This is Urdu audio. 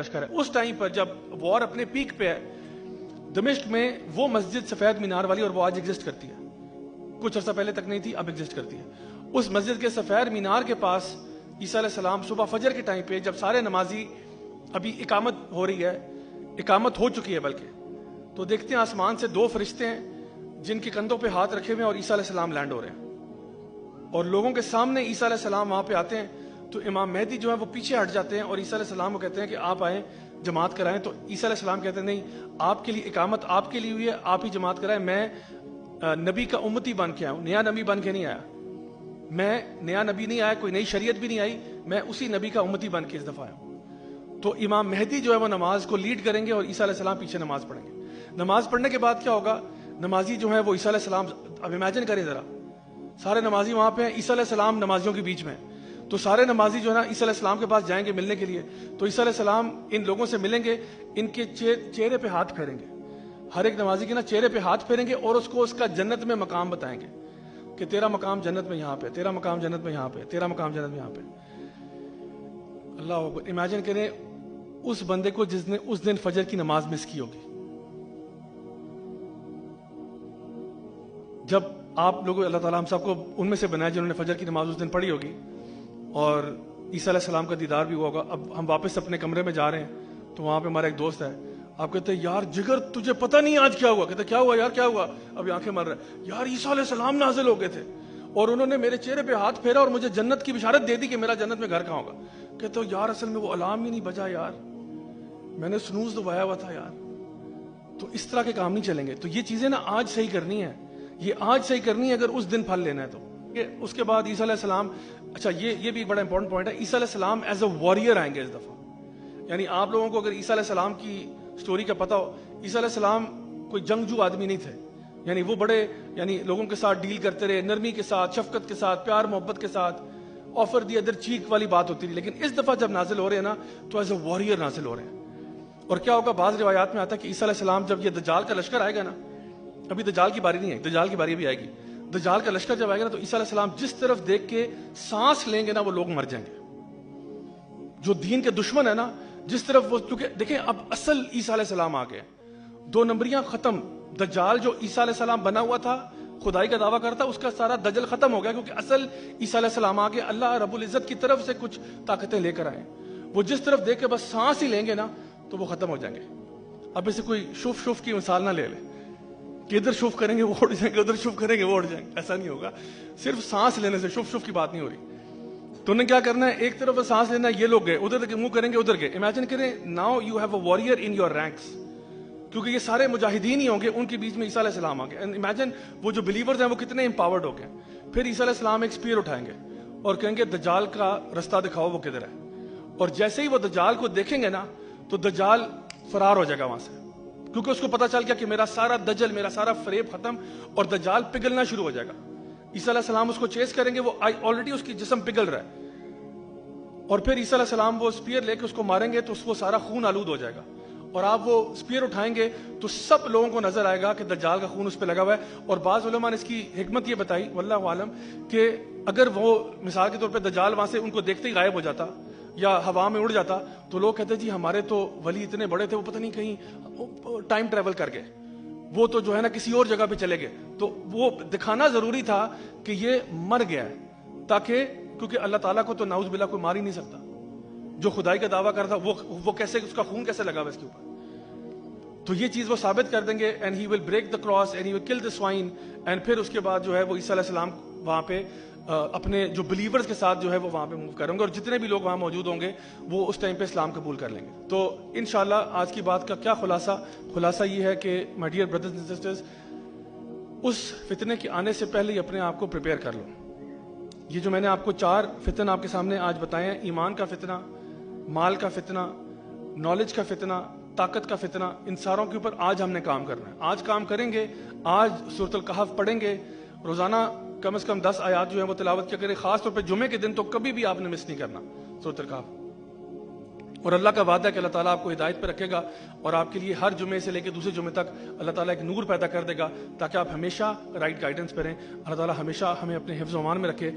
لشکر ہے۔ اس ٹائم پر جب وار اپنے پیک پہ ہے، دمشق میں وہ مسجد سفید مینار والی، اور وہ آج ایگزسٹ کرتی ہے، کچھ عرصہ پہلے تک نہیں تھی، اب ایگزسٹ کرتی ہے۔ اس مسجد کے سفید مینار کے پاس عیسیٰ علیہ السلام صبح فجر کے ٹائم پہ جب سارے نمازی، ابھی اقامت ہو رہی ہے، اقامت ہو چکی ہے بلکہ، تو دیکھتے ہیں آسمان سے دو فرشتے ہیں جن کے کندھوں پہ ہاتھ رکھے ہوئے ہیں، اور عیسیٰ علیہ السلام لینڈ ہو رہے ہیں، اور لوگوں کے سامنے عیسیٰ علیہ السلام وہاں پہ آتے ہیں، تو امام مہدی جو ہے وہ پیچھے ہٹ جاتے ہیں، اور عیسیٰ علیہ السلام کو کہتے ہیں کہ آپ آئیں جماعت کرائیں۔ تو عیسیٰ علیہ السلام کہتے ہیں نہیں، آپ کے لیے اقامت آپ کے لیے ہوئی ہے، آپ ہی جماعت کرائیں، میں نبی کا امتی بن کے آیا ہوں، نیا نبی بن کے نہیں آیا، میں نیا نبی نہیں آیا، کوئی نئی شریعت بھی نہیں آئی، میں اسی نبی کا امتی بن کے اس دفعہ آیا ہوں۔ تو امام مہدی جو ہے وہ نماز کو لیڈ کریں گے، اور عیسیٰ علیہ السلام پیچھے نماز پڑھیں گے۔ نماز پڑھنے کے بعد کیا ہوگا، نمازی جو ہے وہ عیسیٰ علیہ السلام، اب امیجن کریں ذرا، سارے نمازی وہاں پہ ہیں، عیسیٰ علیہ السلام نمازیوں کے بیچ میں، تو سارے نمازی جو ہے نا عیسیٰ علیہ السلام کے پاس جائیں گے ملنے کے لیے، تو عیسیٰ علیہ السلام ان لوگوں سے ملیں گے، ان کے چہرے پہ ہاتھ پھیریں گے، ہر ایک نمازی کے نا چہرے پہ ہاتھ پھیریں گے، اور اس کو اس کا جنت میں مقام بتائیں گے کہ تیرا مقام جنت میں یہاں پہ، تیرا مقام جنت میں یہاں پہ، تیرا مقام جنت میں یہاں پہ۔ اللہ اکبر، امیجن کریں اس بندے کو جس نے اس دن فجر کی نماز مس کی ہوگی۔ جب آپ لوگوں، اللہ تعالیٰ ہم سب کو ان میں سے بنائے جنہوں نے فجر کی نماز اس دن پڑھی ہوگی، اور عیسیٰ علیہ السلام کا دیدار بھی ہوا ہوگا۔ اب ہم واپس اپنے کمرے میں جا رہے ہیں، تو وہاں پہ ہمارا ایک دوست ہے، آپ کہتے ہیں یار جگر تجھے پتہ نہیں آج کیا ہوا؟ کہتے کیا ہوا یار، کیا ہوا؟ اب آنکھیں مر رہا ہے، یار عیسیٰ علیہ السلام نازل ہو گئے تھے، اور انہوں نے میرے چہرے پہ ہاتھ پھیرا اور مجھے جنت کی بشارت دے دی کہ میرا جنت میں گھر کہاں ہوگا۔ کہتے ہو یار اصل میں وہ الارم ہی نہیں بجا یار، میں نے سنوز دبایا ہوا تھا یار۔ تو اس طرح کے کام نہیں چلیں گے، تو یہ چیزیں نا آج صحیح کرنی ہے، یہ آج صحیح کرنی ہے اگر اس دن پھل لینا ہے تو۔ اس کے بعد عیسیٰ علیہ السلام، اچھا یہ بھی ایک بڑا امپورٹنٹ پوائنٹ ہے، عیسیٰ علیہ السلام ایز اے وارئر آئیں گے اس دفعہ۔ یعنی آپ لوگوں کو اگر عیسیٰ علیہ السلام کی سٹوری کا پتہ ہو، عیسیٰ علیہ السلام کوئی جنگجو آدمی نہیں تھے، یعنی وہ بڑے لوگوں کے ساتھ ڈیل کرتے رہے، نرمی کے ساتھ، شفقت کے ساتھ، پیار محبت کے ساتھ، آفر دی ادر چیک والی بات ہوتی تھی، لیکن اس دفعہ جب نازل ہو رہے ہیں نا تو ایز اے وارئر نازل ہو رہے ہیں۔ اور کیا ہوگا، بعض روایات میں آتا ہے کہ عیسیٰ علیہ السلام جب یہ دجال کا لشکر آئے گا نا، ابھی دجال کی باری نہیں ہے، دجال کی باری بھی آئے گی، دجال کا لشکر جب آئے گا نا تو عیسیٰ علیہ السلام جس طرف دیکھ کے سانس لیں گے نا وہ لوگ مر جائیں گے، جو دین کے دشمن ہے نا، جس طرف وہ، کیونکہ دیکھیں اب اصل عیسیٰ علیہ السلام آ گئے، دو نمبریاں ختم، دجال جو عیسیٰ علیہ السلام بنا ہوا تھا، خدائی کا دعویٰ کرتا، اس کا سارا دجل ختم ہو گیا، کیونکہ اصل عیسیٰ علیہ السلام آ گئے، اللہ رب العزت کی طرف سے کچھ طاقتیں لے کر آئے، وہ جس طرف دیکھ کے بس سانس ہی لیں گے نا تو وہ ختم ہو جائیں گے۔ اب اسے کوئی شف کی مثال نہ لے لے کہ ادھر شف کریں گے وہ اڑ جائیں گے، ادھر شف کریں گے وہ اڑ جائیں گے، ایسا نہیں ہوگا، صرف سانس لینے سے شف کی بات نہیں ہو رہی۔ تو انہیں کیا کرنا ہے، ایک طرف سانس لینا ہے، یہ لوگ گئے ادھر، منہ کریں گے ادھر گئے۔ امیجن کریں now you have a warrior in your ranks, کیونکہ یہ سارے مجاہدین ہی ہوں گے، ان کے بیچ میں عیسیٰ علیہ السلام آ گئے۔ امیجن وہ جو بلیورز ہیں وہ کتنے امپاورڈ ہو گئے۔ پھر عیسیٰ علیہ السلام ایک اسپیئر اٹھائیں گے اور کہیں گے دجال کا رستہ دکھاؤ وہ کدھر ہے، اور جیسے ہی وہ دجال کو دیکھیں گے نا تو دجال فرار ہو جائے گا وہاں سے، کیونکہ اس کو پتا چل گیا کہ میرا سارا دجل، میرا سارا فریب ختم، اور دجال پگھلنا شروع ہو جائے گا۔ عیسیٰ علیہ السلام اس کو چیس کریں گے، وہ آلریڈی اس کی جسم پگھل رہا ہے، اور پھر عیسیٰ علیہ السلام وہ اسپیئر لے کے اس کو ماریں گے تو وہ سارا خون آلود ہو جائے گا، اور آپ وہ اسپیئر اٹھائیں گے تو سب لوگوں کو نظر آئے گا کہ دجال کا خون اس پہ لگا ہوا ہے۔ اور بعض علماء نے اس کی حکمت یہ بتائی واللہ عالم کہ اگر وہ مثال کے طور پہ دجال وہاں سے ان کو دیکھتے ہی غائب ہو جاتا یا ہوا میں اڑ جاتا تو لوگ کہتے جی ہمارے تو ولی اتنے بڑے تھے، وہ پتہ نہیں کہیں ٹائم ٹریول کر گئے، وہ تو جو ہے نا کسی اور جگہ پہ چلے گئے۔ تو وہ دکھانا ضروری تھا کہ یہ مر گیا ہے، تاکہ کیونکہ اللہ تعالیٰ کو تو نعوذ باللہ کوئی مار ہی نہیں سکتا، جو خدائی کا دعویٰ کرتا وہ کیسے، اس کا خون کیسے لگا ہوا اس کے اوپر، تو یہ چیز وہ ثابت کر دیں گے، and he will break the cross and he will kill the swine, and پھر اس کے بعد جو ہے وہ عیسیٰ علیہ السلام وہاں پہ اپنے جو بلیورز کے ساتھ جو ہے وہ وہاں پہ موو کریں گے، اور جتنے بھی لوگ وہاں موجود ہوں گے وہ اس ٹائم پہ اسلام قبول کر لیں گے۔ تو انشاءاللہ آج کی بات کا کیا خلاصہ یہ ہے کہ my dear brothers and sisters, اس فتنے کے آنے سے پہلے ہی اپنے آپ کو پریپیئر کر لو۔ یہ جو میں نے آپ کو 4 فتن آپ کے سامنے آج بتائے ہیں، ایمان کا فتنہ، مال کا فتنہ، نالج کا فتنہ، طاقت کا فتنہ، ان ساروں کے اوپر آج ہم نے کام کرنا ہے، آج کام کریں گے، آج سورۃ الکہف پڑھیں گے، روزانہ کم از کم 10 آیات جو ہیں وہ تلاوت کیا کریں، خاص طور پہ جمعے کے دن تو کبھی بھی آپ نے مس نہیں کرنا سورۃ الکہف۔ اور اللہ کا وعدہ ہے کہ اللہ تعالیٰ آپ کو ہدایت پہ رکھے گا، اور آپ کے لیے ہر جمعے سے لے کے دوسرے جمعے تک اللہ تعالیٰ ایک نور پیدا کر دے گا، تاکہ آپ ہمیشہ رائٹ گائیڈنس پہ رہیں۔ اللہ تعالیٰ ہمیشہ ہمیں اپنے حفظ و امان میں رکھے۔